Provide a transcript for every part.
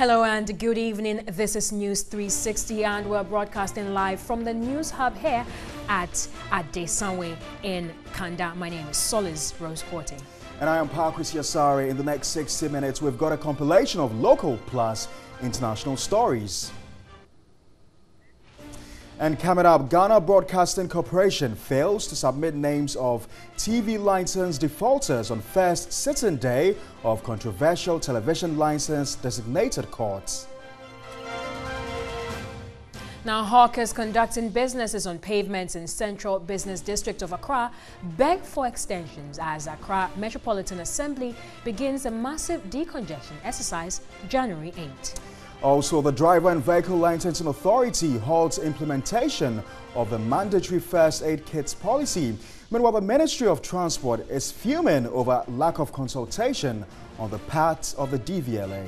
Hello and good evening. This is News 360 and we're broadcasting live from the News Hub here at Adesanwe in Kanda. My name is Solis Rose Korte. And I am Parkwis Yasari. In the next 60 minutes, we've got a compilation of local plus international stories. And coming up, Ghana Broadcasting Corporation fails to submit names of TV license defaulters on first sitting day of controversial television license designated courts. Now, hawkers conducting businesses on pavements in Central Business District of Accra beg for extensions as Accra Metropolitan Assembly begins a massive decongestion exercise January 8. Also, the Driver and Vehicle Licensing Authority halts implementation of the mandatory first aid kits policy. Meanwhile, the Ministry of Transport is fuming over lack of consultation on the part of the DVLA.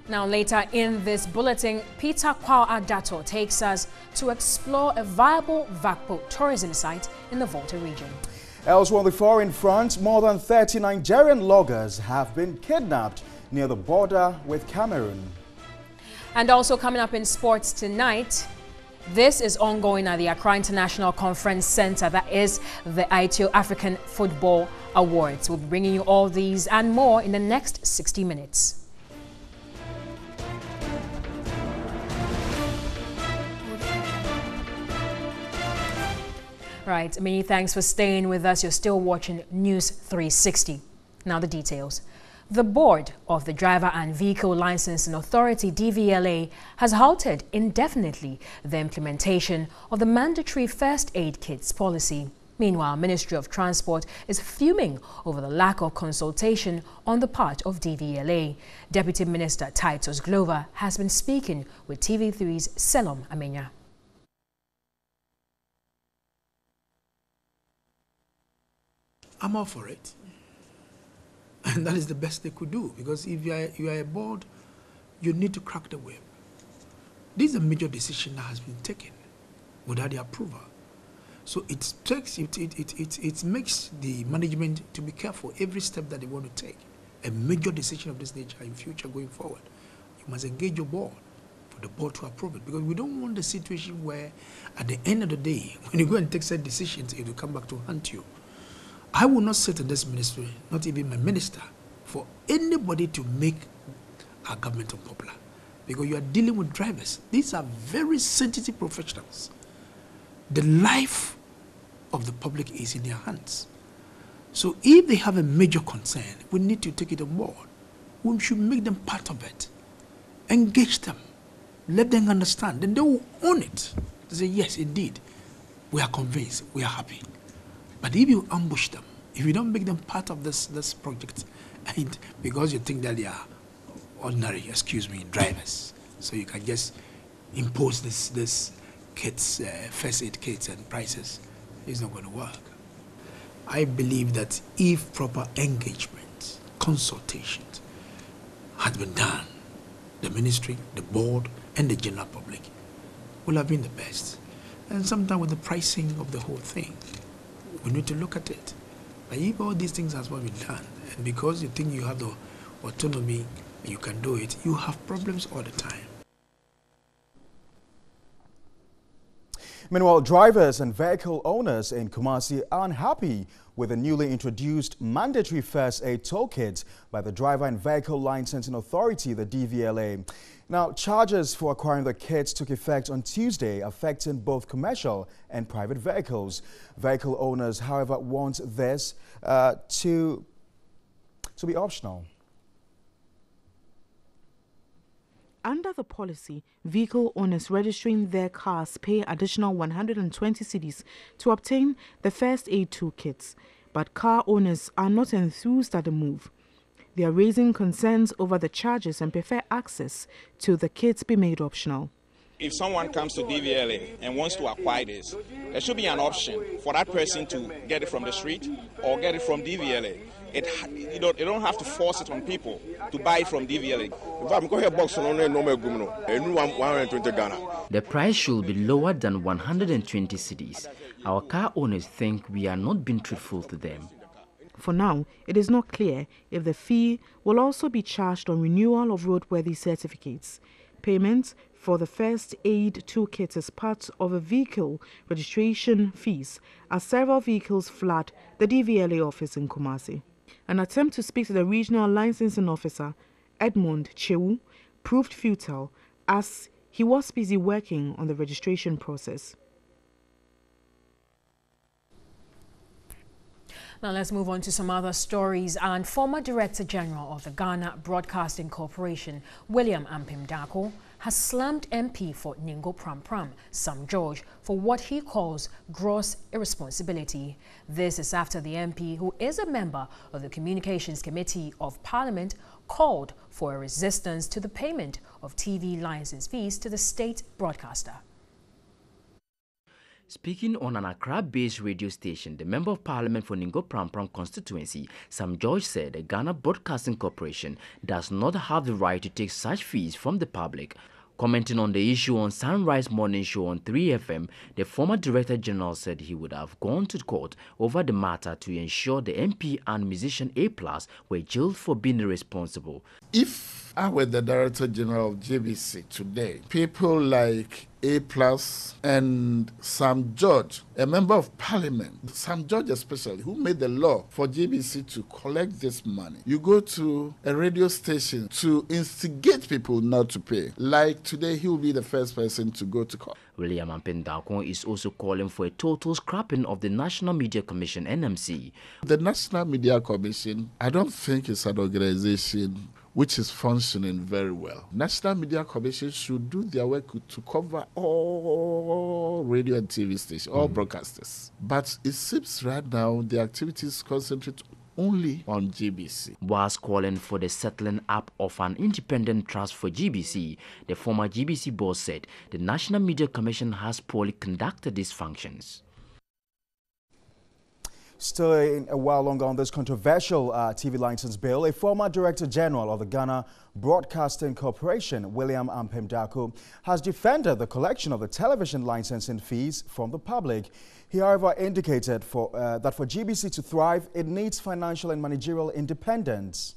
Now, later in this bulletin, Peter Kwao Adato takes us to explore a viable Vakpo tourism site in the Volta region. Elsewhere on the foreign front, more than 30 Nigerian loggers have been kidnapped near the border with Cameroon. And also coming up in sports tonight, this is ongoing at the Accra International Conference Center. That is the ITO African Football Awards. We'll be bringing you all these and more in the next 60 minutes. Right, many thanks for staying with us. You're still watching News 360. Now the details. The board of the Driver and Vehicle Licensing Authority, DVLA, has halted indefinitely the implementation of the mandatory first aid kits policy. Meanwhile, Ministry of Transport is fuming over the lack of consultation on the part of DVLA. Deputy Minister Titus Glover has been speaking with TV3's Selom Amenya. I'm all for it. And that is the best they could do, because if you are a board, you need to crack the whip. This is a major decision that has been taken without the approval. So it makes the management to be careful every step that they want to take. A major decision of this nature in future going forward, you must engage your board for the board to approve it, because we don't want the situation where at the end of the day, when you go and take such decisions, it will come back to haunt you. I will not sit in this ministry, not even my minister, for anybody to make our government unpopular. Because you are dealing with drivers. These are very sensitive professionals. The life of the public is in their hands. So if they have a major concern, we need to take it on board. We should make them part of it. Engage them. Let them understand. Then they will own it. They say, yes, indeed, we are convinced, we are happy. But if you ambush them, if you don't make them part of this project, and because you think that they are ordinary, drivers, so you can just impose this kits, first aid kits and prices, it's not going to work. I believe that if proper engagement, consultations had been done, the ministry, the board, and the general public will have been the best. And sometimes with the pricing of the whole thing, we need to look at it. But if all these things has not been done, and because you think you have the autonomy and you can do it, you have problems all the time. Meanwhile, drivers and vehicle owners in Kumasi are unhappy with the newly introduced mandatory first aid toolkit by the Driver and Vehicle Licensing Authority, the DVLA. Now, charges for acquiring the kits took effect on Tuesday, affecting both commercial and private vehicles. Vehicle owners, however, want this to be optional. Under the policy, vehicle owners registering their cars pay additional 120 cedis to obtain the first aid toolkits, but car owners are not enthused at the move. They are raising concerns over the charges and prefer access to the kits be made optional. If someone comes to DVLA and wants to acquire this, there should be an option for that person to get it from the street or get it from DVLA. You don't have to force it on people to buy it from DVLA. The price should be lower than 120 cedis. Our car owners think we are not being truthful to them. For now, it is not clear if the fee will also be charged on renewal of roadworthy certificates. Payment for the first aid toolkit is part of a vehicle registration fees as several vehicles flood the DVLA office in Kumasi. An attempt to speak to the regional licensing officer, Edmund Chewu, proved futile as he was busy working on the registration process. Now let's move on to some other stories. And former Director General of the Ghana Broadcasting Corporation, William Ampim Darko, has slammed MP for Ningo Pram Pram, Sam George, for what he calls gross irresponsibility. This is after the MP, who is a member of the Communications Committee of Parliament, called for a resistance to the payment of TV license fees to the state broadcaster. Speaking on an Accra-based radio station, the Member of Parliament for Ningo Pram Pram constituency, Sam George, said the Ghana Broadcasting Corporation does not have the right to take such fees from the public. Commenting on the issue on Sunrise Morning Show on 3FM, the former Director General said he would have gone to court over the matter to ensure the MP and musician A+ were jailed for being irresponsible. If I were the Director General of GBC today, people like A+ and Sam George, a Member of Parliament, Sam George especially, who made the law for GBC to collect this money, you go to a radio station to instigate people not to pay. Like today, he will be the first person to go to court. William Ampim Darko is also calling for a total scrapping of the National Media Commission, NMC. The National Media Commission, I don't think it's an organization which is functioning very well. National Media Commission should do their work to cover all radio and TV stations, all broadcasters. But it seems right now the activities concentrate only on GBC. Whilst calling for the settling up of an independent trust for GBC, the former GBC boss said the National Media Commission has poorly conducted its functions. Still a while longer on this controversial TV license bill, a former Director General of the Ghana Broadcasting Corporation, William Ampim Darko, has defended the collection of the television licensing fees from the public. He, however, indicated that for GBC to thrive, it needs financial and managerial independence.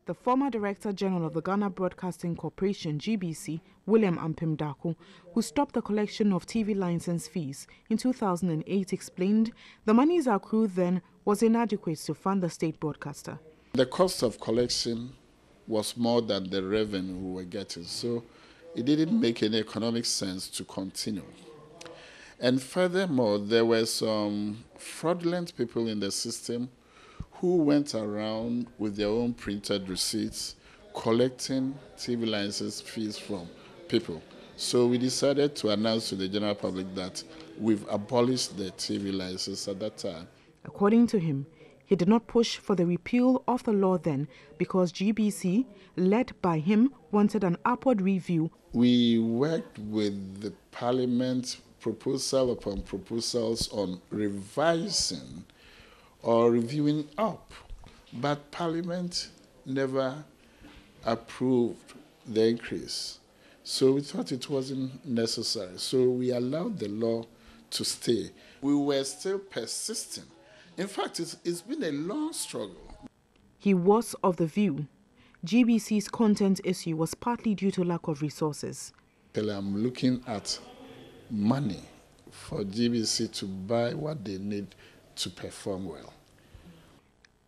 The former Director General of the Ghana Broadcasting Corporation, GBC, William Ampim Darko, who stopped the collection of TV license fees in 2008, explained the monies accrued then was inadequate to fund the state broadcaster. The cost of collection was more than the revenue we were getting, so it didn't make any economic sense to continue. And furthermore, there were some fraudulent people in the system who went around with their own printed receipts collecting TV license fees from people. So we decided to announce to the general public that we've abolished the TV license at that time. According to him, he did not push for the repeal of the law then because GBC, led by him, wanted an upward review. We worked with the Parliament proposal upon proposals on revising or reviewing up, but Parliament never approved the increase. So we thought it wasn't necessary. So we allowed the law to stay. We were still persistent. In fact, it's been a long struggle. He was of the view GBC's content issue was partly due to lack of resources. I'm looking at money for GBC to buy what they need to perform well.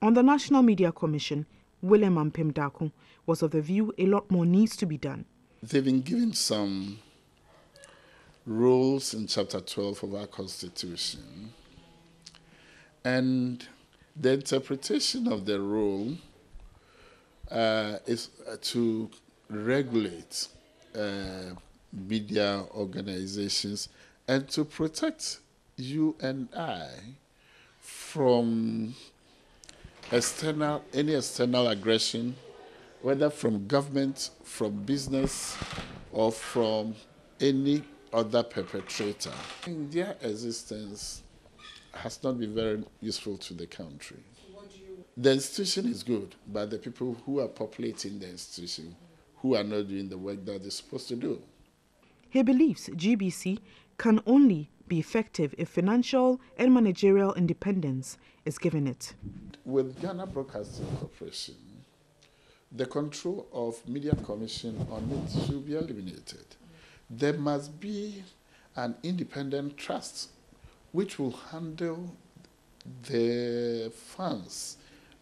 On the National Media Commission, William Ampim Darko was of the view a lot more needs to be done. They've been given some rules in Chapter 12 of our Constitution, and the interpretation of the rule is to regulate media organizations and to protect you and I from any external aggression, whether from government, from business, or from any other perpetrator. Their existence has not been very useful to the country. The institution is good, but the people who are populating the institution, who are not doing the work that they're supposed to do. He believes GBC can only be effective if financial and managerial independence is given it. With Ghana Broadcasting Corporation, the control of Media Commission on it should be eliminated. There must be an independent trust which will handle the funds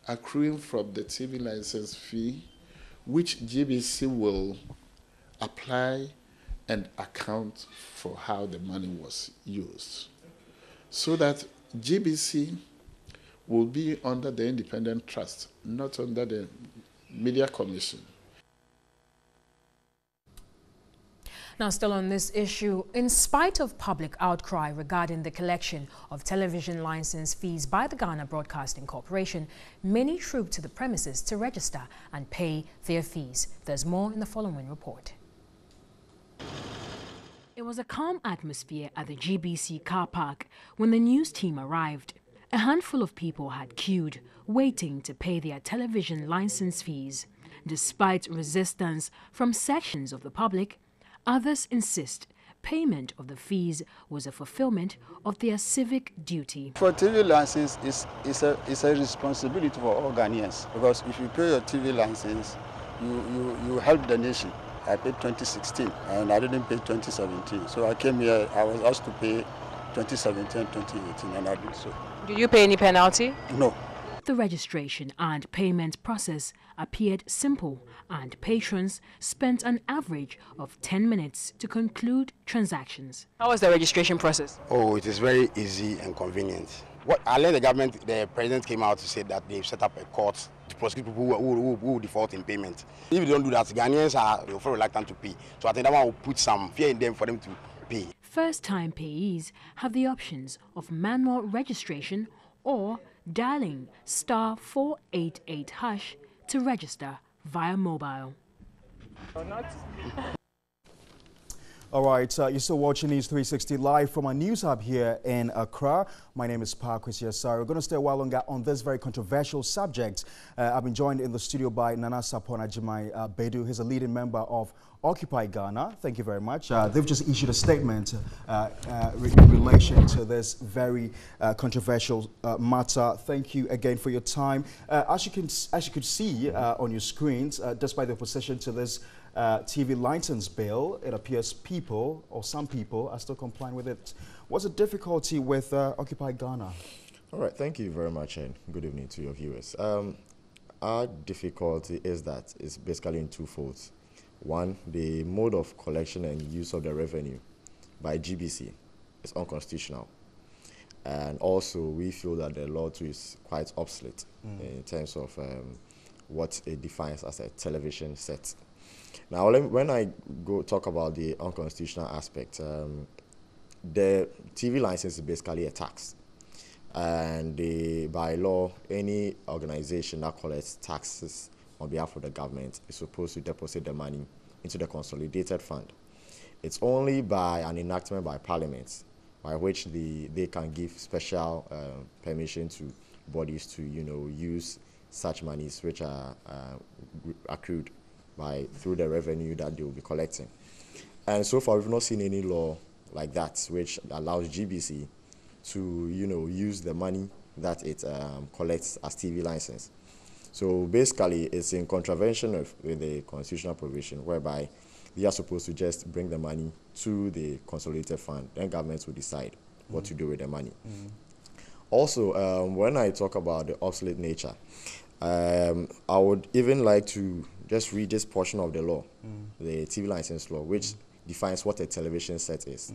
accruing from the TV license fee, which GBC will apply and account for how the money was used, so that GBC will be under the independent trust, not under the Media Commission. Now, still on this issue, in spite of public outcry regarding the collection of television license fees by the Ghana Broadcasting Corporation, many trooped to the premises to register and pay their fees. There's more in the following report. It was a calm atmosphere at the GBC car park when the news team arrived. A handful of people had queued, waiting to pay their television license fees. Despite resistance from sections of the public, others insist payment of the fees was a fulfillment of their civic duty. For TV license, it's a responsibility for all Ghanaians, because if you pay your TV license, you help the nation. I paid 2016 and I didn't pay 2017. So I came here, I was asked to pay 2017 and 2018 and I did so. Did you pay any penalty? No. The registration and payment process appeared simple, and patrons spent an average of 10 minutes to conclude transactions. How was the registration process? Oh, it is very easy and convenient. What I learned, the president came out to say that they've set up a court to prosecute people who default in payment. If they don't do that, Ghanaians are very reluctant to pay. So I think that one will put some fear in them for them to pay. First-time payees have the options of manual registration or dialing *488# to register via mobile. All right, you're still watching News 360 live from our news hub here in Accra. My name is Parkwesi Asare. We're going to stay a while longer on this very controversial subject. I've been joined in the studio by Nana Sapona Jimai Bedu. He's a leading member of Occupy Ghana. Thank you very much. They've just issued a statement in relation to this very controversial matter. Thank you again for your time. As you could see on your screens, despite the opposition to this TV license bill, it appears people, or some people, are still complying with it. What's the difficulty with Occupy Ghana? All right, thank you very much, and good evening to your viewers. Our difficulty is that it's basically in two folds. One, the mode of collection and use of the revenue by GBC is unconstitutional. And also, we feel that the law too is quite obsolete in terms of what it defines as a television set. Now, when I go talk about the unconstitutional aspect, the TV license is basically a tax. And by law, any organization that collects taxes on behalf of the government is supposed to deposit the money into the consolidated fund. It's only by an enactment by Parliament by which they can give special permission to bodies to, use such monies which are accrued through the revenue that they will be collecting. And so far, we've not seen any law like that which allows GBC to, use the money that it collects as TV license. So basically, it's in contravention with the constitutional provision whereby they are supposed to just bring the money to the consolidated fund. Then governments will decide what to do with the money. Also, when I talk about the obsolete nature, I would even like to just read this portion of the law, the TV license law, which defines what a television set is.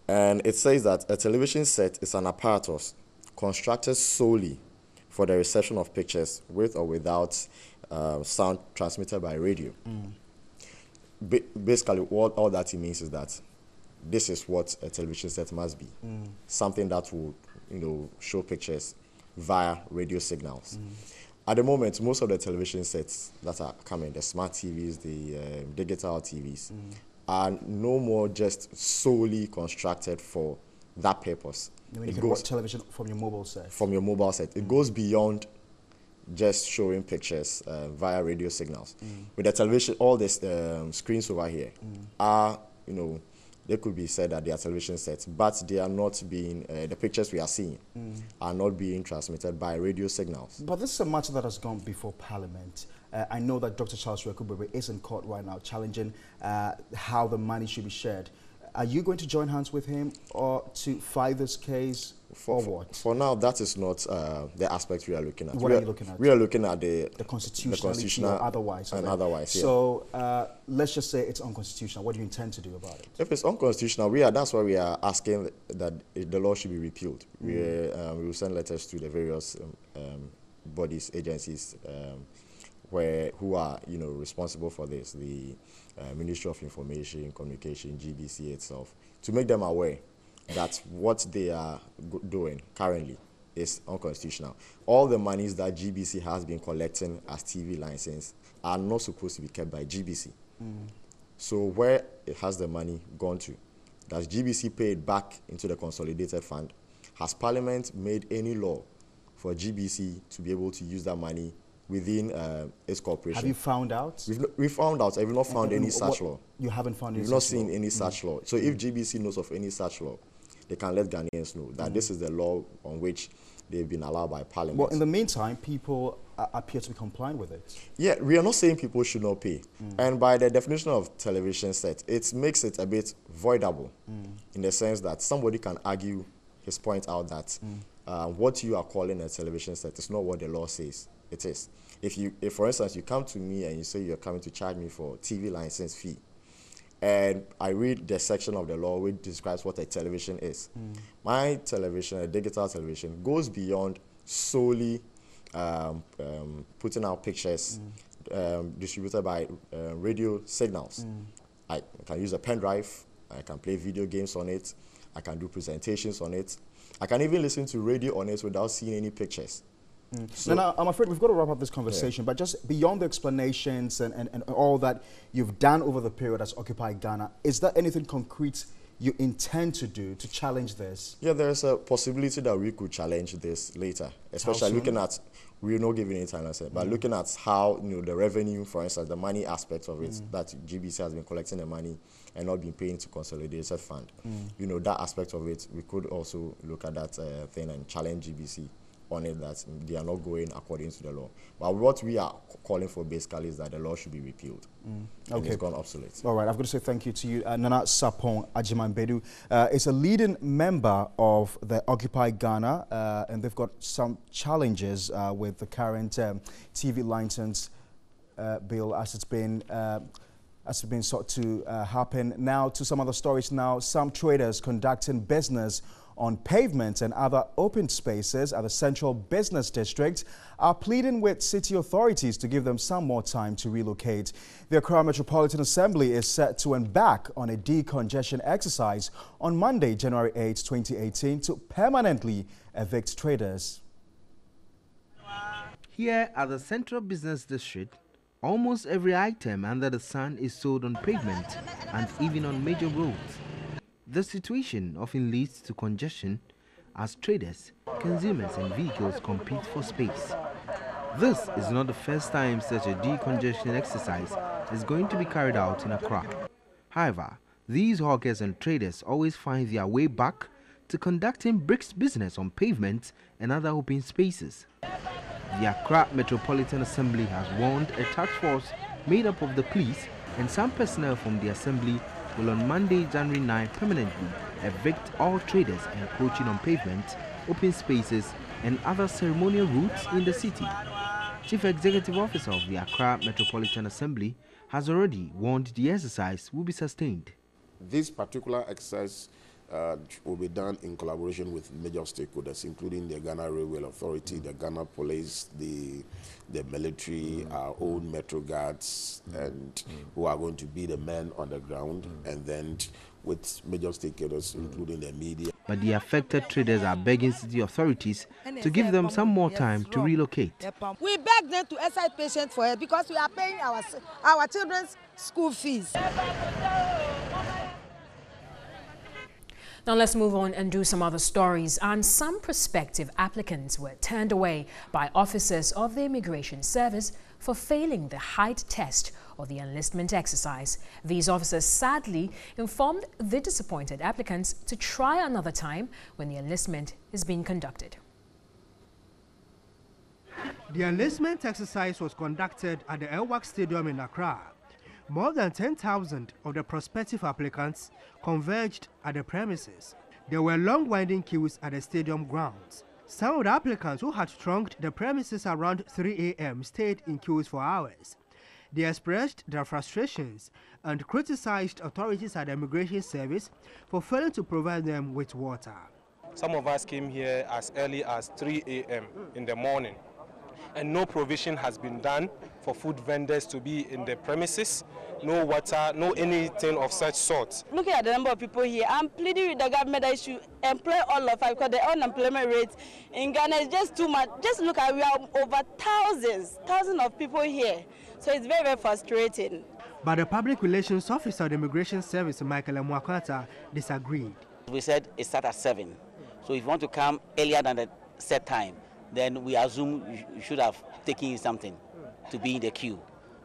And it says that a television set is an apparatus constructed solely for the reception of pictures with or without sound transmitted by radio. Basically, all that it means is that this is what a television set must be. Something that will, show pictures via radio signals. At the moment, most of the television sets that are coming, the smart TVs, the digital TVs, are no more just solely constructed for that purpose. It goes television from your mobile set. From your mobile set. It goes beyond just showing pictures via radio signals. With the television, all these screens over here are, they could be said that they are television sets, but they are not being, the pictures we are seeing are not being transmitted by radio signals. But this is a matter that has gone before Parliament. I know that Dr. Charles Rekubebe is in court right now challenging how the money should be shared. Are you going to join hands with him or to fight this case or what? For now, that is not the aspect we are looking at. What are you looking at? We are looking at the constitutional or otherwise. And otherwise, yeah. So let's just say it's unconstitutional. What do you intend to do about it? If it's unconstitutional, that's why we are asking that the law should be repealed. We will send letters to the various bodies, agencies, who are responsible for this, the Ministry of Information, Communication, GBC itself, to make them aware that what they are doing currently is unconstitutional. All the monies that GBC has been collecting as TV license are not supposed to be kept by GBC. So where has the money gone to? Does GBC pay it back into the consolidated fund? Has Parliament made any law for GBC to be able to use that money within its corporation? Have you found out? We've found out. I've not found any such law. You haven't found any such law? We've not seen any such law. So if GBC knows of any such law, they can let Ghanaians know that this is the law on which they've been allowed by Parliament. Well, in the meantime, people appear to be complying with it. Yeah, we are not saying people should not pay. And by the definition of television set, it makes it a bit voidable in the sense that somebody can argue his point out that what you are calling a television set is not what the law says it is. If for instance, you come to me and you say you're coming to charge me for TV license fee, and I read the section of the law which describes what a television is. My television, a digital television, goes beyond solely putting out pictures distributed by radio signals. I can use a pen drive, I can play video games on it, I can do presentations on it, I can even listen to radio on it without seeing any pictures. So now, I'm afraid we've got to wrap up this conversation, but just beyond the explanations and all that you've done over the period as Occupy Ghana, is there anything concrete you intend to do to challenge this? Yeah, there's a possibility that we could challenge this later, especially looking at, we're not giving any time, but looking at how the revenue, for instance, the money aspect of it, that GBC has been collecting the money and not been paying to consolidated fund. That aspect of it, we could also look at that thing and challenge GBC on it, that they are not going according to the law. But what we are calling for basically is that the law should be repealed. Okay. It's gone obsolete. All right, I've got to say thank you to you. Nana Sarpong Agyeman-Badu is a leading member of the Occupy Ghana, and they've got some challenges with the current TV license bill as it's been sought to happen. Now to some other stories now. Some traders conducting business on pavements and other open spaces at the Central Business District are pleading with city authorities to give them some more time to relocate. The Accra Metropolitan Assembly is set to embark on a decongestion exercise on Monday, January 8, 2018, to permanently evict traders. Here at the Central Business District, almost every item under the sun is sold on pavement and even on major roads. The situation often leads to congestion as traders, consumers and vehicles compete for space. This is not the first time such a decongestion exercise is going to be carried out in Accra. However, these hawkers and traders always find their way back to conducting bricks business on pavements and other open spaces. The Accra Metropolitan Assembly has warned a task force made up of the police and some personnel from the assembly will on Monday, January 9, permanently evict all traders encroaching on pavements, open spaces and other ceremonial routes in the city. Chief Executive Officer of the Accra Metropolitan Assembly has already warned the exercise will be sustained. This particular exercise will be done in collaboration with major stakeholders, including the Ghana Railway Authority, the Ghana Police, the military, our own Metro Guards, and who are going to be the men on the ground, and then with major stakeholders, including the media. But the affected traders are begging city authorities to give them some more time to relocate. We beg them to excise patience for it because we are paying our children's school fees. Now let's move on and do some other stories. And some prospective applicants were turned away by officers of the Immigration Service for failing the height test of the enlistment exercise. These officers sadly informed the disappointed applicants to try another time when the enlistment is being conducted. The enlistment exercise was conducted at the Elwak Stadium in Accra. More than 10,000 of the prospective applicants converged at the premises. There were long winding queues at the stadium grounds. Some of the applicants who had thronged the premises around 3 a.m. stayed in queues for hours. They expressed their frustrations and criticized authorities at the Immigration Service for failing to provide them with water. Some of us came here as early as 3 a.m. in the morning, and no provision has been done for food vendors to be in the premises. No water, no anything of such sort. Looking at the number of people here, I'm pleading with the government that should employ all of us, because the unemployment rate in Ghana is just too much. Just look at, we are over thousands of people here. So it's very, very frustrating. But the Public Relations Officer of the Immigration Service, Michael Mwakwata, disagreed. We said it starts at 7. So if you want to come earlier than the set time, then we assume you should have taken something to be in the queue.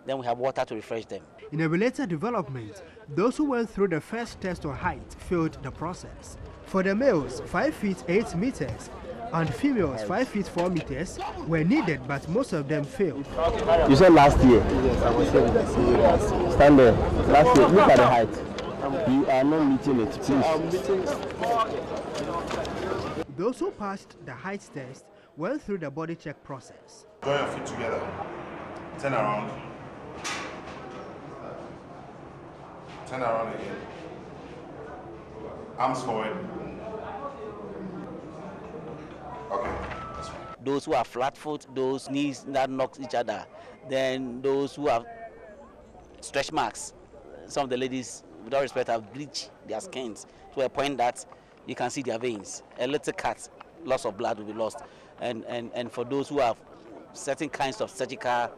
Then we have water to refresh them. In a related development, those who went through the first test on height failed the process. For the males, 5 feet 8 meters and females 5 feet 4 meters were needed, but most of them failed. You said last year? Yes, I was here last year. Stand there. Last year, look at the height. You are not meeting it, please. Those who passed the height test went through the body check process. Join your feet together. Turn around. Turn around again. Arms forward. Okay. Those who are flat foot, those knees that knock each other, then those who have stretch marks. Some of the ladies, with all respect, have bleached their skins to a point that you can see their veins. A little cut, loss of blood will be lost. And for those who have certain kinds of surgical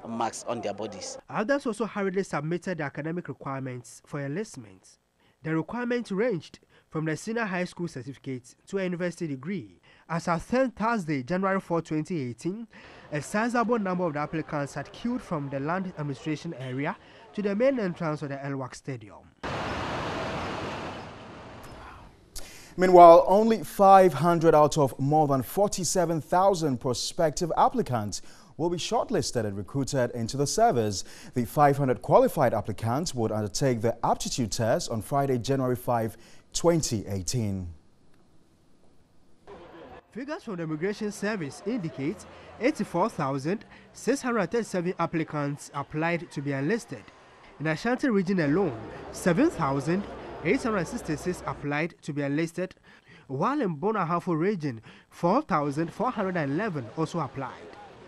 marks on their bodies. Others also hurriedly submitted the academic requirements for enlistment. The requirements ranged from the senior high school certificate to a university degree. As of Thursday, January 4, 2018, a sizable number of the applicants had queued from the land administration area to the main entrance of the Elwak Stadium. Meanwhile, only 500 out of more than 47,000 prospective applicants will be shortlisted and recruited into the service. The 500 qualified applicants would undertake the aptitude test on Friday, January 5, 2018. Figures from the Immigration Service indicate 84,637 applicants applied to be enlisted. In Ashanti region alone, 7,866 applied to be enlisted, while in Bono Ahafo region, 4,411 also applied.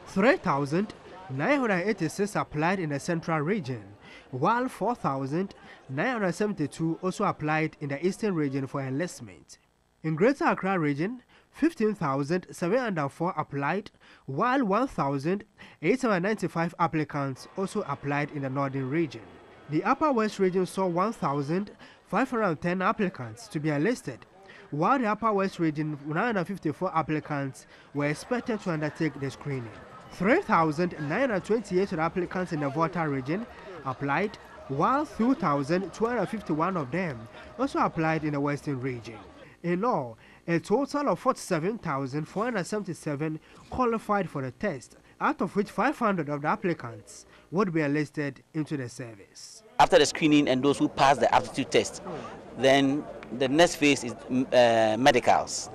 3,986 applied in the Central region, while 4,972 also applied in the Eastern region for enlistment. In Greater Accra region, 15,704 applied, while 1,895 applicants also applied in the Northern region. The Upper West region saw 1,510 applicants to be enlisted, while the Upper West region 954 applicants were expected to undertake the screening. 3,928 applicants in the Volta region applied, while 2,251 of them also applied in the Western region. In all, a total of 47,477 qualified for the test, out of which 500 of the applicants would be enlisted into the service. After the screening and those who pass the aptitude test, then the next phase is medicals.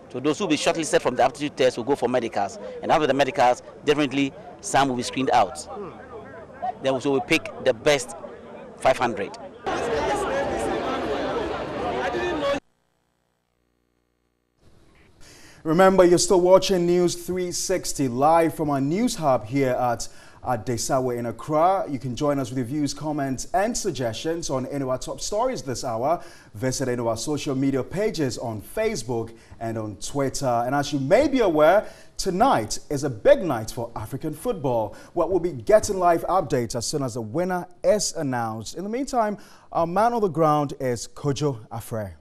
So those who will be shortlisted from the aptitude test will go for medicals, and after the medicals, definitely some will be screened out. Then we pick the best 500. Remember, you're still watching News 360 live from our news hub here at Desawe in Accra. You can join us with your views, comments and suggestions on any of our top stories this hour. Visit any of our social media pages on Facebook and on Twitter. And as you may be aware, tonight is a big night for African football. Well, we'll be getting live updates as soon as the winner is announced. In the meantime, our man on the ground is Kojo Afre.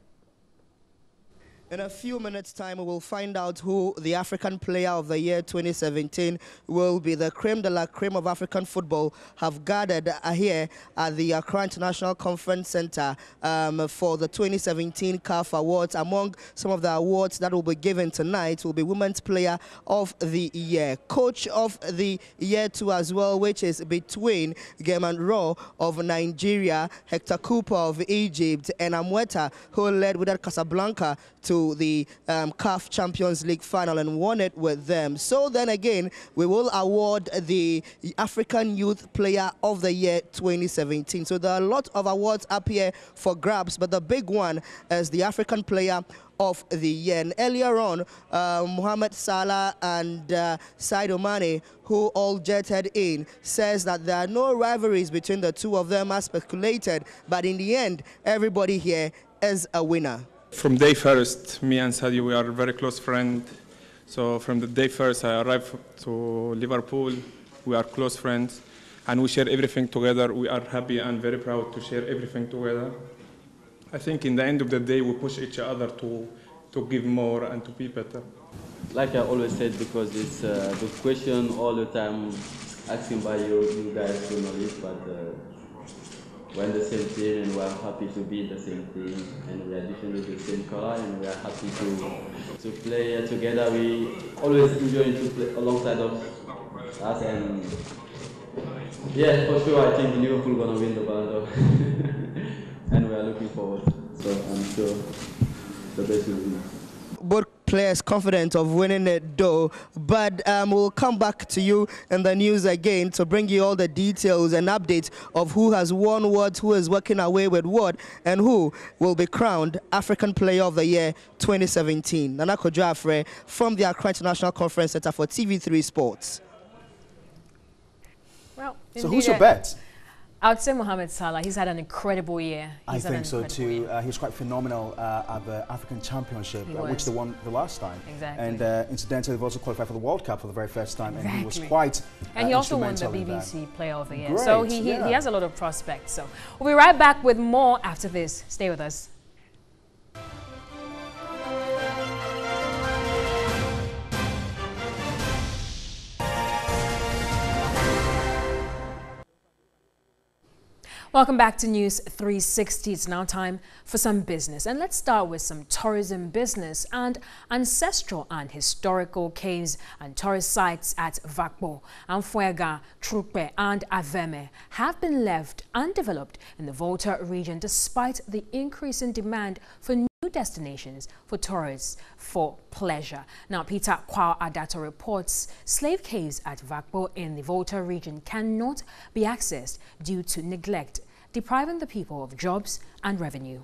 In a few minutes' time, we will find out who the African Player of the Year 2017 will be. The creme de la creme of African football have gathered here at the Accra International Conference Center for the 2017 CAF Awards. Among some of the awards that will be given tonight will be Women's Player of the Year, Coach of the Year too as well, which is between German Rowe of Nigeria, Hector Cooper of Egypt, and Amweta, who led Wydad Casablanca to the CAF Champions League final and won it with them. So then again, we will award the African Youth Player of the Year 2017. So there are a lot of awards up here for grabs, but the big one is the African Player of the Year. And earlier on, Mohamed Salah and Sadio Mane, who all jetted in, says that there are no rivalries between the two of them as speculated, but in the end, everybody here is a winner. From day first, me and Sadio, we are very close friends. So from the day first, I arrived to Liverpool. We are close friends, and we share everything together. We are happy and very proud to share everything together. I think in the end of the day, we push each other to give more and to be better. Like I always said, because it's the question all the time asking by you guys to know it, but we're in the same team and we're happy to be in the same team, and we are definitely the same color, and we are happy to play together. We always enjoy to play alongside of us, and yeah, for sure I think Liverpool gonna win the Ballon d'Or. And we are looking forward, so I'm sure the best will win. Both players confident of winning it though, but we'll come back to you in the news again to bring you all the details and updates of who has won what, who is working away with what, and who will be crowned African Player of the Year 2017. Nana Kojo from the Accra International Conference Center for TV3 Sports. Well, so who's your bet? I would say Mohamed Salah. He's had an incredible year. I think so too. He was quite phenomenal at the African Championship, which they won the last time. Exactly. And incidentally, they've also qualified for the World Cup for the very first time, exactly. and he was quite and he also won the BBC Player of the Year. Great, so he has a lot of prospects. So we'll be right back with more after this. Stay with us. Welcome back to News 360. It's now time for some business. And let's start with some tourism business. And ancestral and historical caves and tourist sites at Vakpo, Anfuega, Trupe and Aveme have been left undeveloped in the Volta region despite the increase in demand for new destinations for tourists for pleasure. Now, Peter Kwao Adato reports slave caves at Vakpo in the Volta region cannot be accessed due to neglect, depriving the people of jobs and revenue.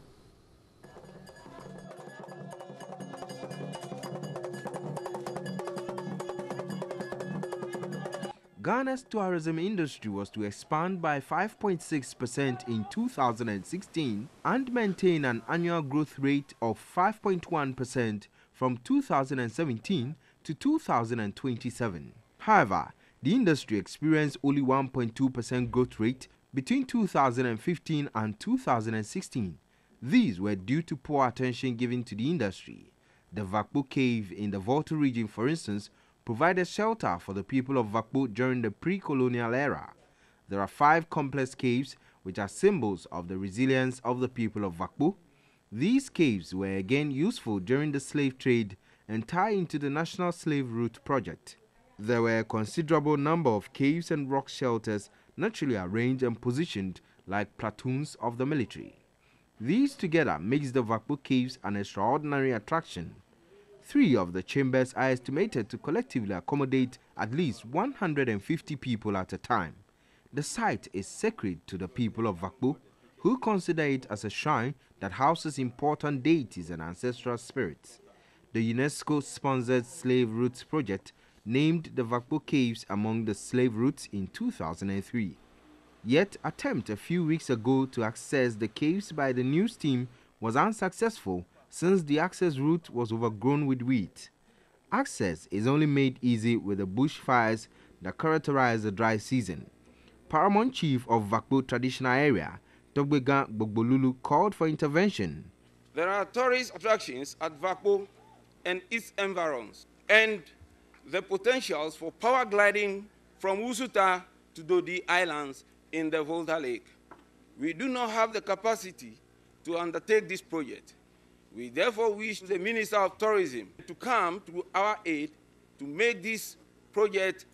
Ghana's tourism industry was to expand by 5.6% in 2016 and maintain an annual growth rate of 5.1% from 2017 to 2027. However, the industry experienced only 1.2% growth rate between 2015 and 2016. These were due to poor attention given to the industry. The Vakpo cave in the Volta region, for instance, provided shelter for the people of Vakpo during the pre-colonial era. There are 5 complex caves which are symbols of the resilience of the people of Vakpo. These caves were again useful during the slave trade and tie into the National Slave Route project. There were a considerable number of caves and rock shelters naturally arranged and positioned like platoons of the military. These together makes the Vakpo caves an extraordinary attraction. 3 of the chambers are estimated to collectively accommodate at least 150 people at a time. The site is sacred to the people of Vakpo, who consider it as a shrine that houses important deities and ancestral spirits. The UNESCO-sponsored Slave Routes project named the Vakpo caves among the slave routes in 2003. Yet, attempt a few weeks ago to access the caves by the news team was unsuccessful since the access route was overgrown with weeds. Access is only made easy with the bushfires that characterize the dry season. Paramount Chief of Vakpo Traditional Area, Togbega Gbogbolulu, called for intervention. There are tourist attractions at Vakpo and its environs, and the potentials for power gliding from Usuta to Dodi Islands in the Volta Lake. We do not have the capacity to undertake this project. We therefore wish the Minister of Tourism to come to our aid to make this project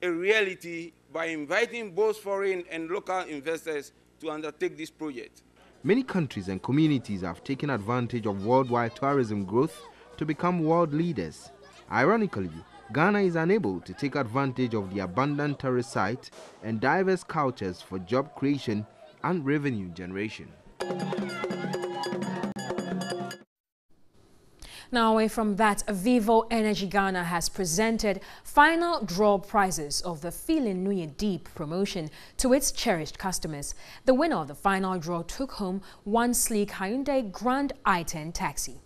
a reality by inviting both foreign and local investors to undertake this project. Many countries and communities have taken advantage of worldwide tourism growth to become world leaders. Ironically, Ghana is unable to take advantage of the abundant tourist sites and diverse cultures for job creation and revenue generation. Now, away from that, Vivo Energy Ghana has presented final draw prizes of the Feeling New Year Deep promotion to its cherished customers. The winner of the final draw took home one sleek Hyundai Grand i10 taxi.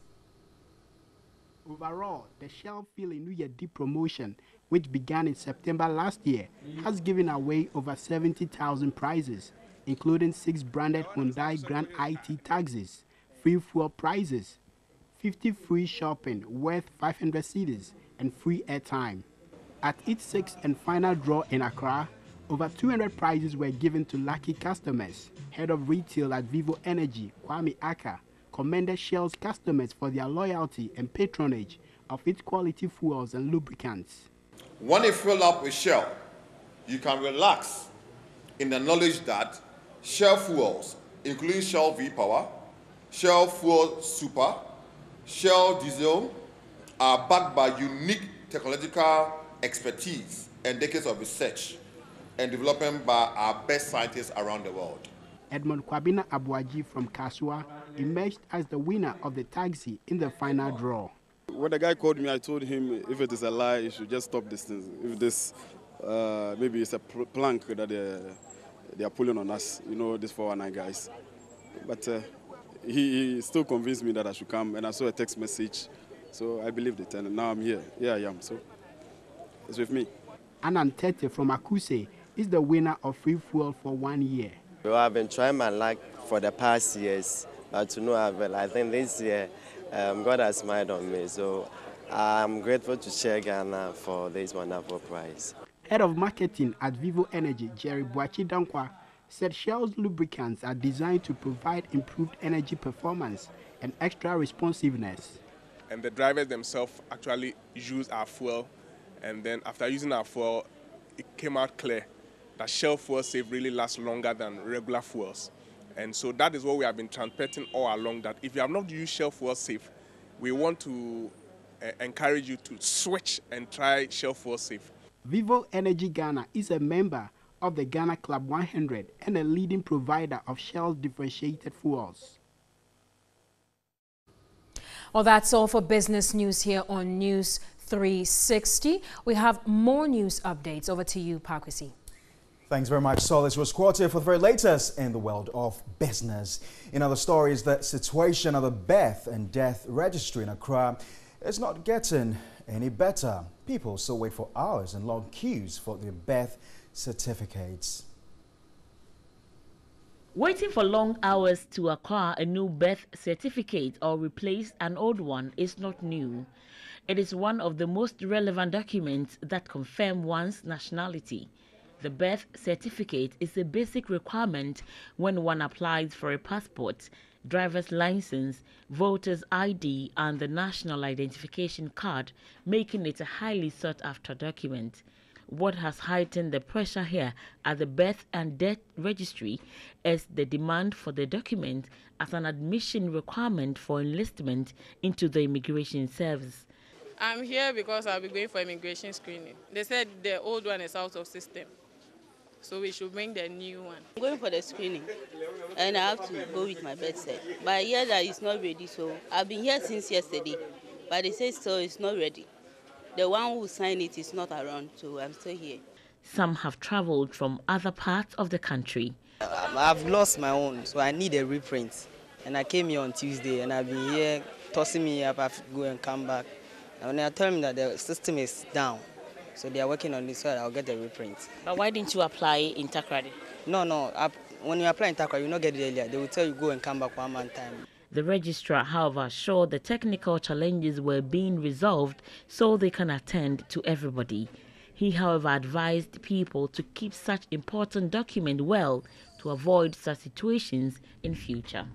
Overall, the Shell Feeling New Year Deep promotion, which began in September last year, has given away over 70,000 prizes, including 6 branded Hyundai Grand i10 taxis, free fuel prizes, 50 free shopping worth 500 cedis, and free airtime. At its 6th and final draw in Accra, over 200 prizes were given to lucky customers. Head of retail at Vivo Energy, Kwame Aka, commended Shell's customers for their loyalty and patronage of its quality fuels and lubricants. When you fill up with Shell, you can relax in the knowledge that Shell fuels, including Shell V-Power, Shell Fuel Super, Shell Diesel, are backed by unique technological expertise and decades of research and development by our best scientists around the world. Edmond Kwabina Abuaji from Kasua emerged as the winner of the taxi in the final draw. When the guy called me, I told him if it is a lie, he should just stop this thing. If this, maybe it's a plank that they are pulling on us, you know, this 419 guys. But he still convinced me that I should come, and I saw a text message, so I believed it, and now I'm here. Here I am, so it's with me. Anan Tete from Akuse is the winner of free fuel for 1 year. Well, I've been trying my luck for the past years, but to no avail. I think this year God has smiled on me, so I'm grateful to Shell Ghana for this wonderful prize. Head of marketing at Vivo Energy, Jerry Boachi Dankwa, said Shell's lubricants are designed to provide improved energy performance and extra responsiveness. And the drivers themselves actually use our fuel, and then after using our fuel, it came out clear that Shell Fuel Safe really lasts longer than regular fuels. And so that is what we have been trumpeting all along, that if you have not used Shell Fuel Safe, we want to encourage you to switch and try Shell Fuel Safe. Vivo Energy Ghana is a member of the Ghana Club 100 and a leading provider of Shell's differentiated fuels. Well, that's all for business news here on News 360. We have more news updates. Over to you, Pakwisi. Thanks very much, Sol. This was Quartier for the very latest in the world of business. In other stories, the situation of the birth and death registry in Accra is not getting any better. People still wait for hours and long queues for their birth certificates. Waiting for long hours to acquire a new birth certificate or replace an old one is not new. It is one of the most relevant documents that confirm one's nationality. The birth certificate is a basic requirement when one applies for a passport, driver's license, voter's ID, and the national identification card, making it a highly sought-after document. What has heightened the pressure here at the birth and death registry is the demand for the document as an admission requirement for enlistment into the immigration service. I'm here because I'll be going for immigration screening. They said the old one is out of system, so we should bring the new one. I'm going for the screening, and I have to go with my birth cert. But I hear that it's not ready, so I've been here since yesterday, but they say still it's not ready. The one who signed it is not around, so I'm still here. Some have traveled from other parts of the country. I've lost my own, so I need a reprint. And I came here on Tuesday, and I've been here tossing me up. I have to go and come back. And when they told me that the system is down, so they are working on this, so I'll get the reprint. But why didn't you apply in Takrady? No. When you apply in Takrady, you will not get it earlier. They will tell you go and come back 1 month time. The registrar, however, assured the technical challenges were being resolved so they can attend to everybody. He, however, advised people to keep such important document well to avoid such situations in future.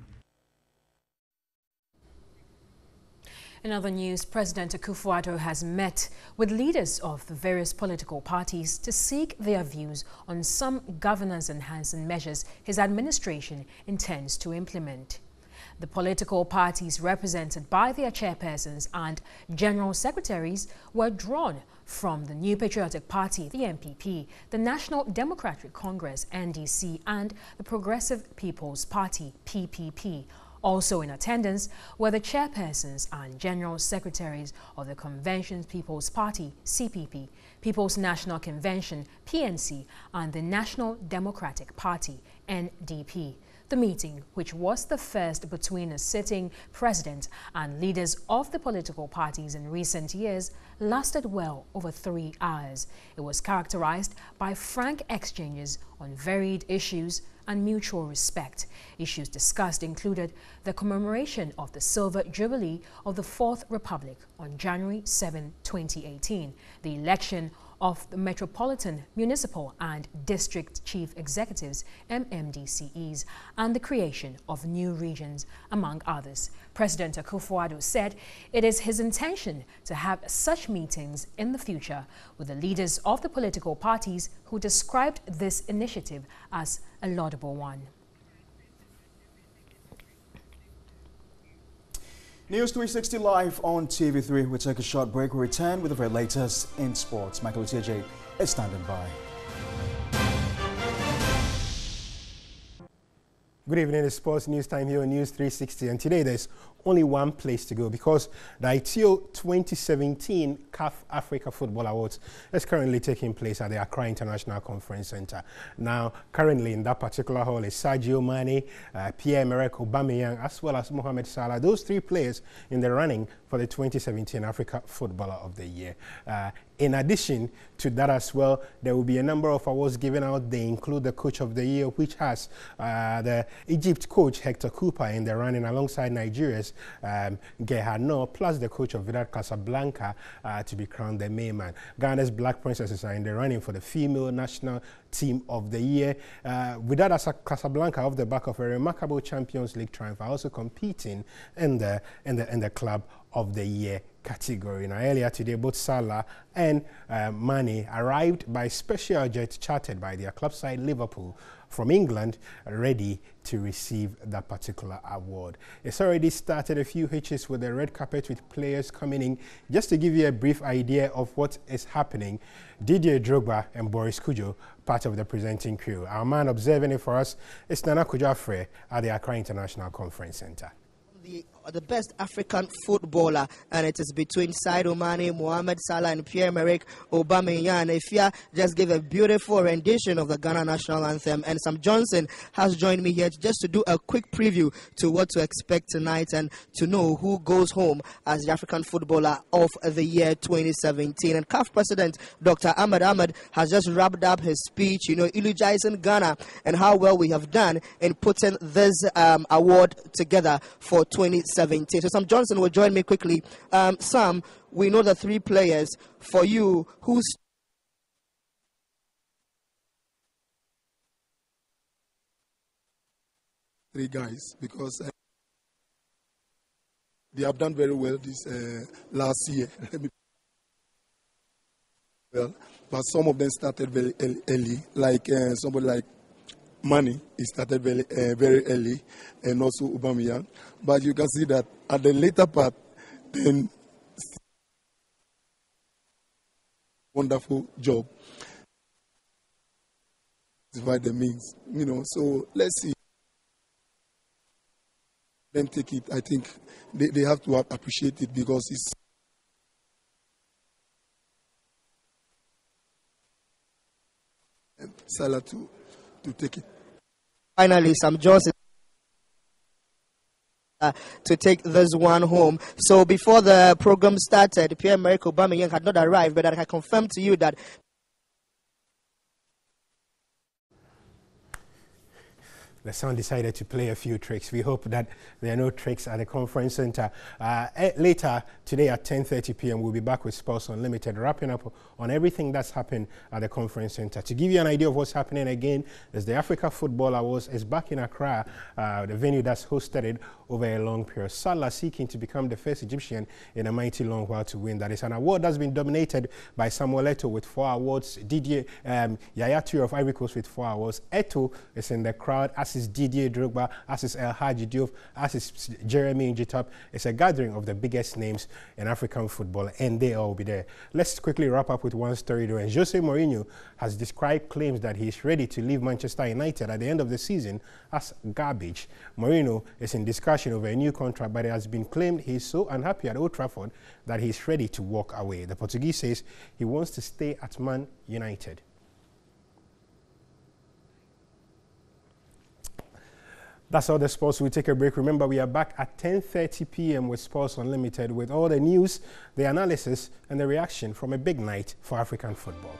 In other news, President Akufo-Addo has met with leaders of the various political parties to seek their views on some governance-enhancing measures his administration intends to implement. The political parties represented by their chairpersons and general secretaries were drawn from the New Patriotic Party, the NPP, the National Democratic Congress, NDC, and the Progressive People's Party, PPP. Also in attendance were the chairpersons and general secretaries of the Convention People's Party, CPP, People's National Convention, PNC, and the National Democratic Party, NDP. The meeting, which was the first between a sitting president and leaders of the political parties in recent years, lasted well over 3 hours. It was characterized by frank exchanges on varied issues and mutual respect. Issues discussed included the commemoration of the Silver Jubilee of the Fourth Republic on January 7, 2018, the election of the Metropolitan, Municipal and District Chief Executives, MMDCEs, and the creation of new regions, among others. President Akufo-Addo said it is his intention to have such meetings in the future with the leaders of the political parties who described this initiative as a laudable one. News 360 live on TV3. We take a short break. We return with the very latest in sports. Michael Utieje is standing by. Good evening, it's Sports News Time here on News 360, and today there's only one place to go because the ITO 2017 CAF Africa Football Awards is currently taking place at the Accra International Conference Center. Now, currently in that particular hall is Sadio Mane, Pierre-Emerick Aubameyang, as well as Mohamed Salah. Those three players in the running for the 2017 Africa Footballer of the Year. In addition to that as well, there will be a number of awards given out. They include the Coach of the Year, which has the Egypt coach Hector Cooper in the running alongside Nigeria's Gerhard Noor, plus the coach of Wydad Casablanca to be crowned the main man. Ghana's Black Princesses are in the running for the Female National Team of the Year. Wydad Casablanca, off the back of a remarkable Champions League triumph, are also competing in the Club of the Year category. Now, earlier today, both Salah and Mane arrived by special jet chartered by their club side Liverpool from England, ready to receive that particular award. It's already started a few hitches with the red carpet with players coming in. Just to give you a brief idea of what is happening, Didier Drogba and Boris Kujo, part of the presenting crew. Our man observing it for us is Nana Kujo-Afre at the Accra International Conference Center. The best African footballer, and it is between Sadio Mane, Mohamed Salah, and Pierre-Emerick Aubameyang. Ifya just gave a beautiful rendition of the Ghana national anthem, and Sam Johnson has joined me here just to do a quick preview to what to expect tonight and to know who goes home as the African Footballer of the Year 2017. And CAF President Dr. Ahmed Ahmed has just wrapped up his speech, eulogizing Ghana and how well we have done in putting this award together for 2017. So Sam Johnson will join me quickly. Sam, we know the three players. For you, who's three guys, because they have done very well this last year. Well, but some of them started very early, like somebody like Mane, he started very early, and also Aubameyang. But you can see that at the later part, then wonderful job. By the means, so let's see. Them take it. I think they have to appreciate it because it's Salah to take it. Finally, Sam Johnson to take this one home. So before the program started, Pierre-Emerick Aubameyang had not arrived, but I can confirm to you that the Sun decided to play a few tricks. We hope that there are no tricks at the conference center. Later today at 10:30 p.m. we'll be back with Sports Unlimited, wrapping up on everything that's happened at the conference center. To give you an idea of what's happening again, is the Africa Football Awards is back in Accra, the venue that's hosted it over a long period. Salah seeking to become the first Egyptian in a mighty long while to win that. It's an award that's been dominated by Samuel Eto'o with 4 awards, Didier Yaya Toure of Ivory Coast with 4 awards. Eto'o is in the crowd, as is Didier Drogba, as is El Hadji Diouf, as is Jeremy Njitop. It's a gathering of the biggest names in African football, and they all will be there. Let's quickly wrap up with one story though. And Jose Mourinho has described claims that he's ready to leave Manchester United at the end of the season as garbage. Mourinho is in discussion over a new contract, but it has been claimed he's so unhappy at Old Trafford that he's ready to walk away. The Portuguese says he wants to stay at Man United. That's all the sports. We'll take a break. Remember, we are back at 10:30 p.m. with Sports Unlimited with all the news, the analysis, and the reaction from a big night for African football.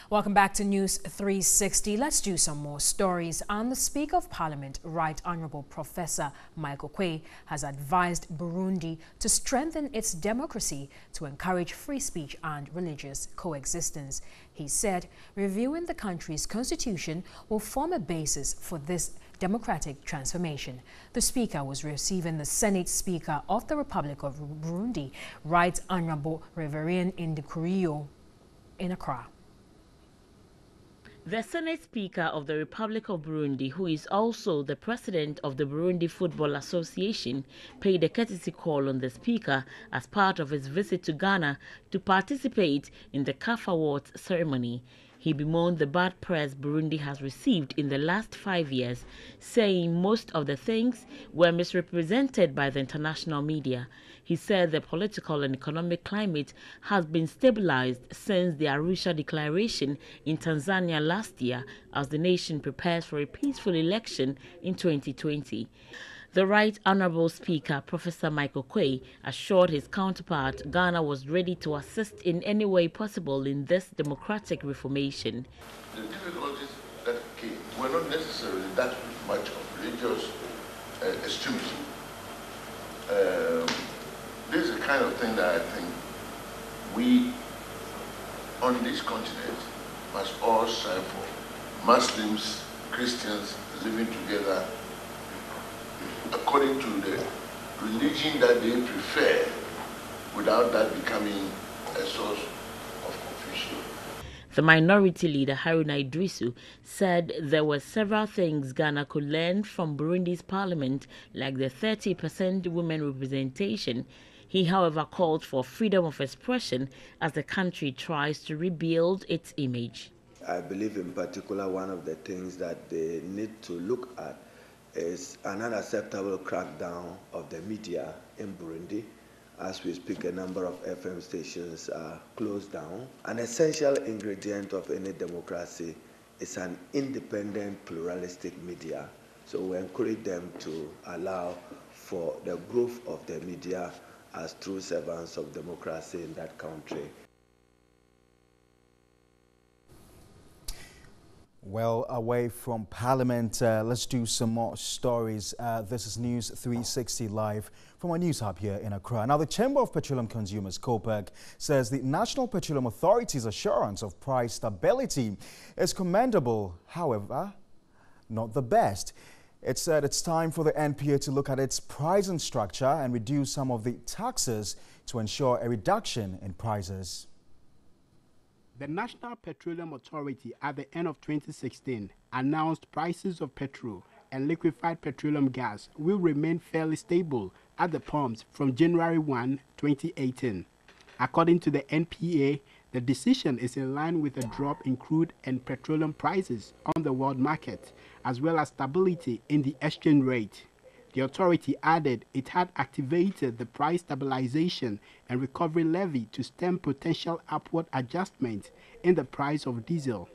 Welcome back to News 360. Let's do some more stories. And the Speaker of Parliament, Right Honourable Professor Michael Quaye, has advised Burundi to strengthen its democracy to encourage free speech and religious coexistence. He said reviewing the country's constitution will form a basis for this democratic transformation. The Speaker was receiving the Senate Speaker of the Republic of Burundi, Right Honourable Reverien Ndikurio, in Accra. The Senate Speaker of the Republic of Burundi, who is also the President of the Burundi Football Association, paid a courtesy call on the Speaker as part of his visit to Ghana to participate in the CAF Awards ceremony. He bemoaned the bad press Burundi has received in the last 5 years, saying most of the things were misrepresented by the international media. He said the political and economic climate has been stabilized since the Arusha Declaration in Tanzania last year, as the nation prepares for a peaceful election in 2020. The Right Honourable Speaker, Professor Michael Quaye, assured his counterpart Ghana was ready to assist in any way possible in this democratic reformation. The difficulties that came were not necessarily that much of religious extremism. This is the kind of thing that I think we on this continent must all strive for. Muslims, Christians living together according to the religion that they prefer, without that becoming a source of confusion. The minority leader, Haruna Idrisu, said there were several things Ghana could learn from Burundi's parliament, like the 30% women representation. He, however, called for freedom of expression as the country tries to rebuild its image. I believe in particular one of the things that they need to look at is an unacceptable crackdown of the media in Burundi. As we speak, a number of FM stations are closed down. An essential ingredient of any democracy is an independent, pluralistic media. So we encourage them to allow for the growth of the media as true servants of democracy in that country. Well, away from Parliament, let's do some more stories. This is News 360 Live from our news hub here in Accra. Now, the Chamber of Petroleum Consumers, COPEC, says the National Petroleum Authority's assurance of price stability is commendable, however, not the best. It said it's time for the NPA to look at its pricing structure and reduce some of the taxes to ensure a reduction in prices. The National Petroleum Authority at the end of 2016 announced prices of petrol and liquefied petroleum gas will remain fairly stable at the pumps from January 1, 2018. According to the NPA, the decision is in line with a drop in crude and petroleum prices on the world market, as well as stability in the exchange rate. The authority added it had activated the price stabilization and recovery levy to stem potential upward adjustment in the price of diesel.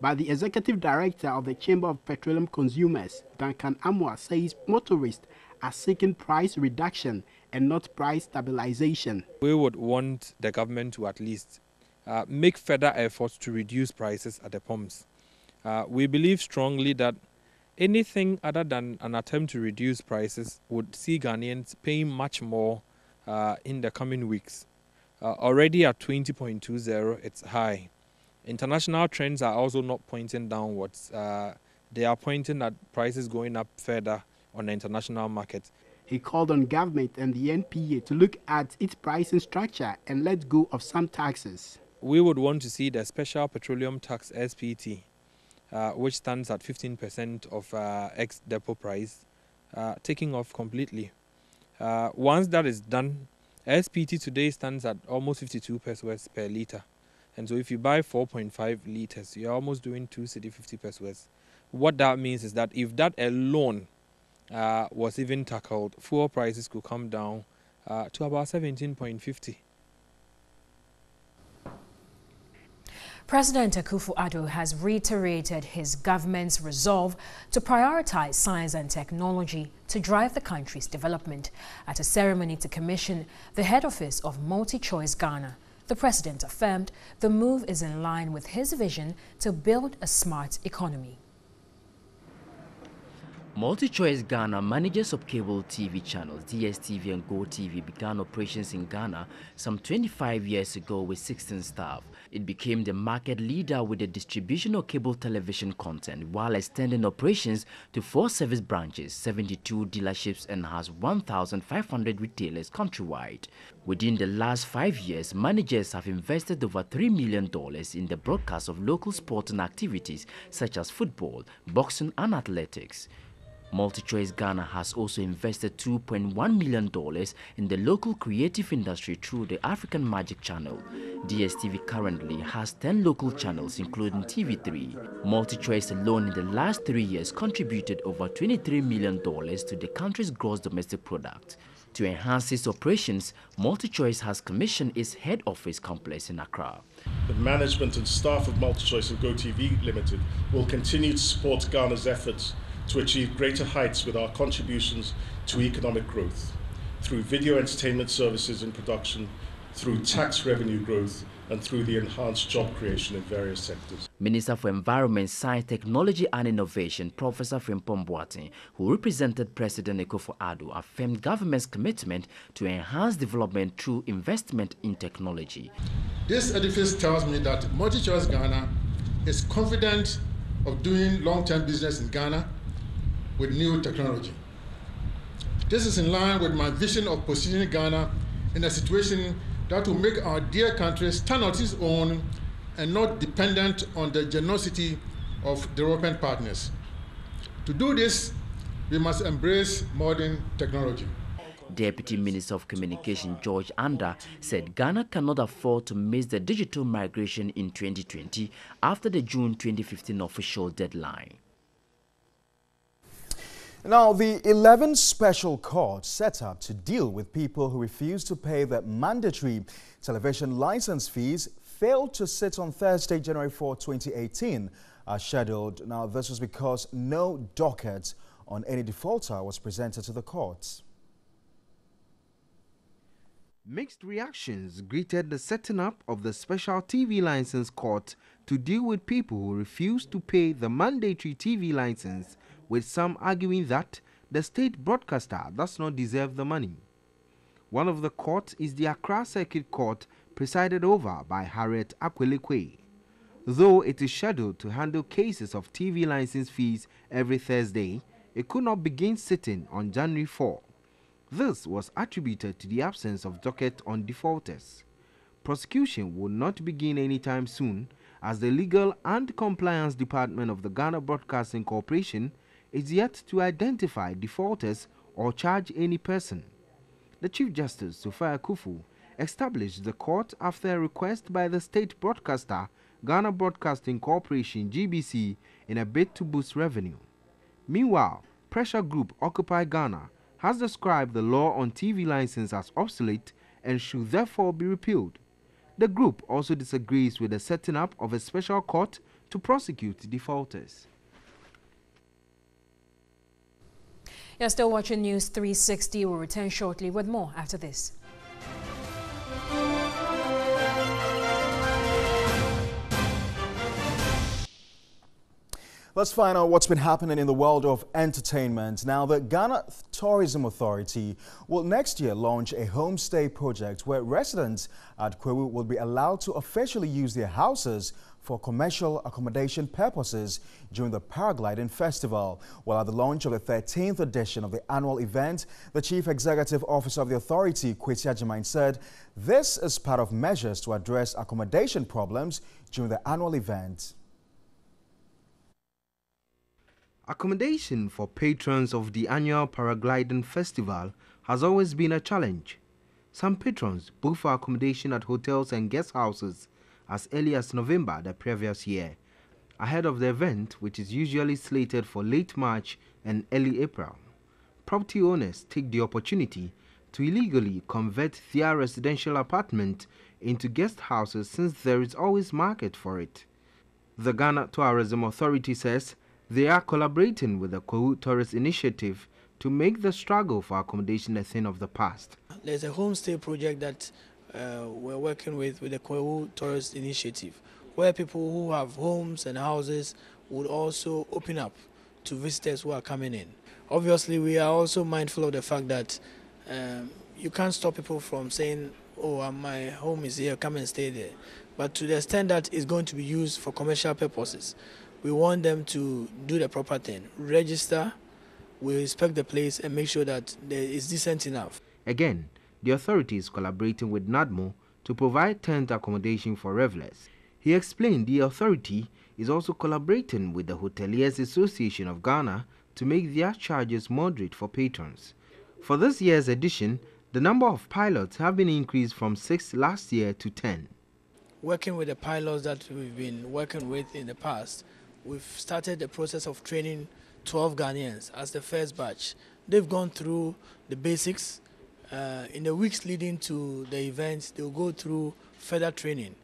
But the executive director of the Chamber of Petroleum Consumers, Duncan Amwa, says motorists are seeking price reduction and not price stabilization. We would want the government to at least make further efforts to reduce prices at the pumps. We believe strongly that anything other than an attempt to reduce prices would see Ghanaians paying much more in the coming weeks. Already at 20.20, it's high. International trends are also not pointing downwards. They are pointing at prices going up further on the international market. He called on government and the NPA to look at its pricing structure and let go of some taxes. We would want to see the Special Petroleum Tax SPT, which stands at 15% of ex-depot price, taking off completely. Once that is done, SPT today stands at almost 52 pesos per litre. And so if you buy 4.5 litres, you're almost doing 2 cedi 50 pesos. What that means is that if that alone was even tackled, fuel prices could come down to about 17.50. President Akufo-Addo has reiterated his government's resolve to prioritize science and technology to drive the country's development. At a ceremony to commission the head office of MultiChoice Ghana, the president affirmed the move is in line with his vision to build a smart economy. MultiChoice Ghana, managers of cable TV channels DSTV and GoTV, began operations in Ghana some 25 years ago with 16 staff. It became the market leader with the distribution of cable television content while extending operations to 4 service branches, 72 dealerships, and has 1,500 retailers countrywide. Within the last 5 years, managers have invested over $3 million in the broadcast of local sporting activities such as football, boxing, and athletics. MultiChoice Ghana has also invested $2.1 million in the local creative industry through the African Magic Channel. DSTV currently has 10 local channels including TV3. MultiChoice alone in the last 3 years contributed over $23 million to the country's gross domestic product. To enhance its operations, MultiChoice has commissioned its head office complex in Accra. The management and staff of MultiChoice and GoTV Limited will continue to support Ghana's efforts to achieve greater heights with our contributions to economic growth, through video entertainment services and production, through tax revenue growth, and through the enhanced job creation in various sectors. Minister for Environment, Science, Technology and Innovation, Professor Frimpong Boateng, who represented President Akufo-Addo, affirmed government's commitment to enhance development through investment in technology. This edifice tells me that MultiChoice Ghana is confident of doing long-term business in Ghana with new technology. This is in line with my vision of positioning Ghana in a situation that will make our dear country stand on its own and not dependent on the generosity of development partners. To do this, we must embrace modern technology. Deputy Minister of Communication George Anda said Ghana cannot afford to miss the digital migration in 2020 after the June 2015 official deadline. Now, the 11 special courts set up to deal with people who refuse to pay their mandatory television license fees failed to sit on Thursday, January 4, 2018, as scheduled. Now, this was because no docket on any defaulter was presented to the courts. Mixed reactions greeted the setting up of the Special TV License Court to deal with people who refuse to pay the mandatory TV license, with some arguing that the state broadcaster does not deserve the money. One of the courts is the Accra Circuit Court, presided over by Harriet Akwelekwe. Though it is scheduled to handle cases of TV license fees every Thursday, it could not begin sitting on January 4. This was attributed to the absence of docket on defaulters. Prosecution will not begin anytime soon, as the Legal and Compliance Department of the Ghana Broadcasting Corporation is yet to identify defaulters or charge any person. The Chief Justice, Sophia Kufu, established the court after a request by the state broadcaster, Ghana Broadcasting Corporation (GBC), in a bid to boost revenue. Meanwhile, pressure group Occupy Ghana has described the law on TV license as obsolete and should therefore be repealed. The group also disagrees with the setting up of a special court to prosecute defaulters. You're still watching News 360. We'll return shortly with more after this. Let's find out what's been happening in the world of entertainment. Now, the Ghana Tourism Authority will next year launch a homestay project where residents at Kwewu will be allowed to officially use their houses for commercial accommodation purposes during the paragliding festival. While at the launch of the 13th edition of the annual event, the Chief Executive Officer of the authority, Kwesi Agyeman, said this is part of measures to address accommodation problems during the annual event. Accommodation for patrons of the annual paragliding festival has always been a challenge. Some patrons book for accommodation at hotels and guest houses as early as November the previous year, ahead of the event, which is usually slated for late March and early April. Property owners take the opportunity to illegally convert their residential apartment into guest houses since there is always market for it. The Ghana Tourism Authority says they are collaborating with the Kwewu Tourist Initiative to make the struggle for accommodation a thing of the past. There's a homestay project that we're working with the Kwewu Tourist Initiative, where people who have homes and houses would also open up to visitors who are coming in. Obviously, we are also mindful of the fact that you can't stop people from saying, oh, my home is here, come and stay there. But to the extent that it's going to be used for commercial purposes, we want them to do the proper thing, register, we inspect the place and make sure that it's decent enough. Again, the authority is collaborating with NADMO to provide tent accommodation for revelers. He explained the authority is also collaborating with the Hoteliers Association of Ghana to make their charges moderate for patrons. For this year's edition, the number of pilots have been increased from 6 last year to 10. Working with the pilots that we've been working with in the past, we've started the process of training 12 Ghanaians as the first batch. They've gone through the basics. In the weeks leading to the events, they'll go through further training.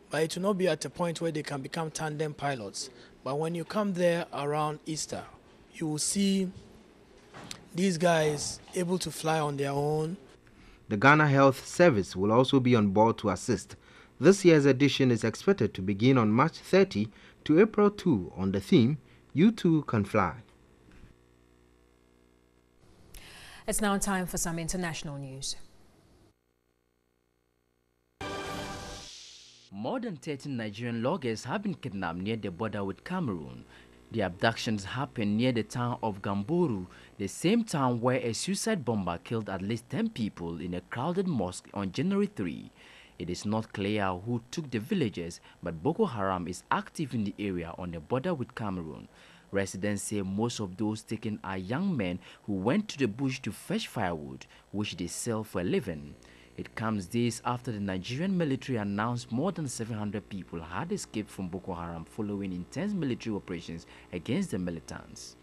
But it will not be at a point where they can become tandem pilots. But when you come there around Easter, you will see these guys able to fly on their own. The Ghana Health Service will also be on board to assist. This year's edition is expected to begin on March 30 to April 2 on the theme, You Too Can Fly. It's now time for some international news. More than 13 Nigerian loggers have been kidnapped near the border with Cameroon. The abductions happened near the town of Gamboru, the same town where a suicide bomber killed at least 10 people in a crowded mosque on January 3. It is not clear who took the villages, but Boko Haram is active in the area on the border with Cameroon. Residents say most of those taken are young men who went to the bush to fetch firewood, which they sell for a living. It comes days after the Nigerian military announced more than 700 people had escaped from Boko Haram following intense military operations against the militants.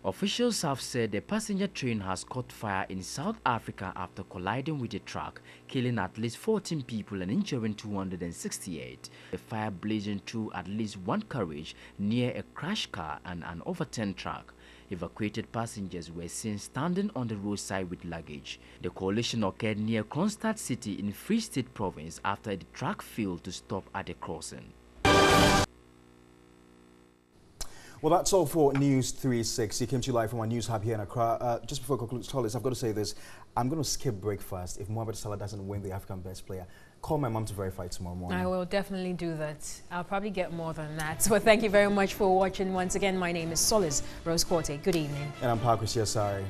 Officials have said a passenger train has caught fire in South Africa after colliding with a truck, killing at least 14 people and injuring 268. The fire blazing through at least one carriage near a crashed car and an overturned truck. Evacuated passengers were seen standing on the roadside with luggage. The collision occurred near Kronstadt City in Free State Province after the truck failed to stop at a crossing. Well, that's all for News 360. Came to you live from our news hub here in Accra. Just before I conclude, Charles, I've got to say this. I'm going to skip breakfast if Mohamed Salah doesn't win the African Best Player. Call my mom to verify tomorrow morning. I will definitely do that. I'll probably get more than that. So thank you very much for watching. Once again, my name is Solis Rose Corte. Good evening. And I'm Pakwesi Asare.